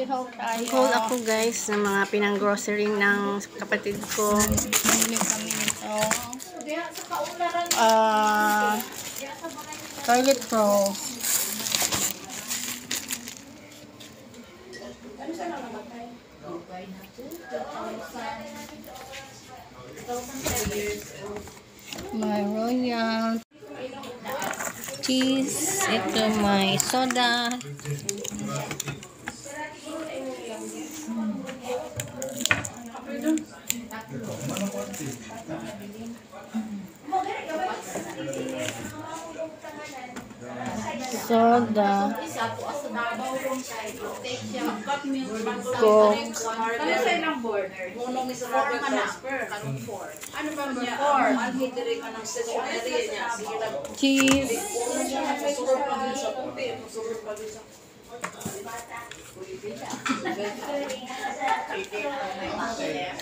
Hold ako guys ng mga pinang-grocery ng kapatid ko. Bumili kami nito. Toilet roll. My royal cheese. Ito may soda. Soda. Coke. Cheese.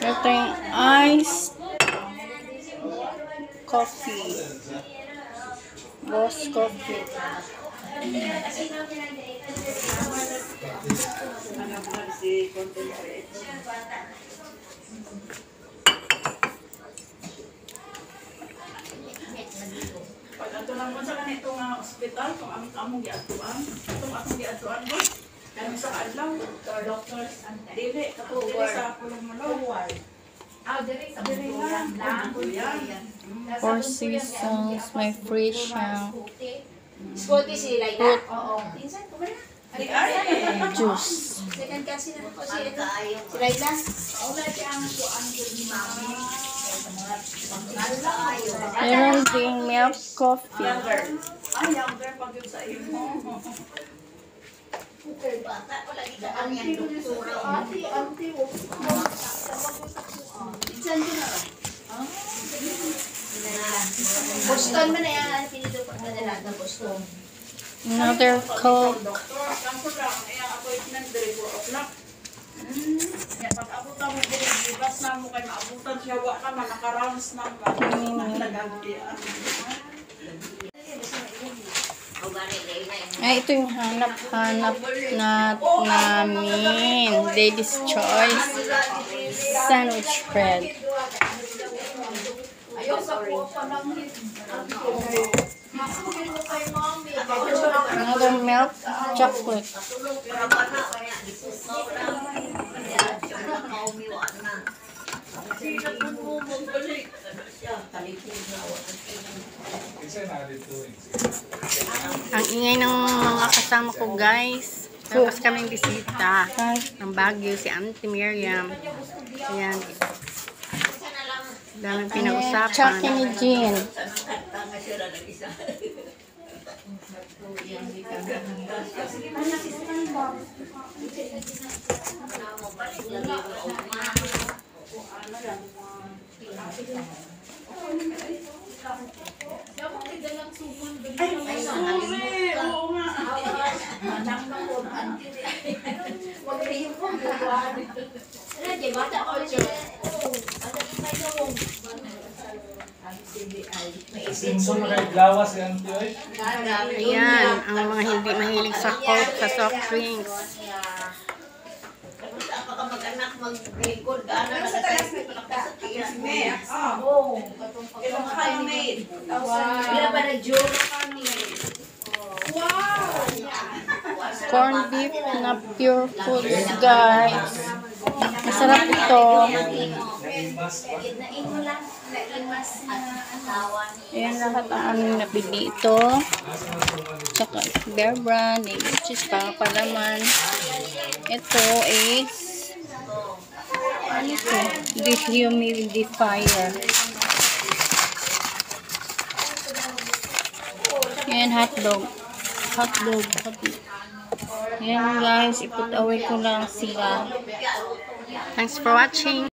Ito yung iced coffee. Boss coffee. Pag ato lang mo sa kanito nga ospital, kung among giatuan, itong akong giatuan mo, kami sa adlaw, doctors, dili, katulad sa pulong-mulong. Dili lang. Four Seasons, may free siya. Scotty si Laila? Oo. Juice. Second kasi na po si Laila. Meron ding milk coffee. Ay, younger pag yun sa iyo mo. Boston man na yan. Pinito pa na nalaga Boston. Another Coke. Doktor, kampo lang, ang appointment diri 4 o'clock. Pag abutan mo diri, ibas na mo kay maabutan siya, wa ka man, naka-rounds na ba? Nagagdian. Ay, ito yung hanap-hanap na namin. Ladies' Choice. Sandwich bread. Another milk chocolate. Ang ingay ng mga kasama ko guys. Tapos kaming bisita ng Baguio, si Auntie Miriam. Ayan. Daming pinag-usapan. Chucky ni Jean. Ayan, ang mga hindi mahilig sa Coke, sa soft drinks. Corned beef na pure foods, guys. Masarap ito. Ayan lahat ang aming nabili ito. Tsaka Bear Brand, which is palaman. Ito is ano ito? Dehumidifier. Ayan, hotdog. Hotdog. Ayan guys, iput away ko lang sila. Thanks for watching.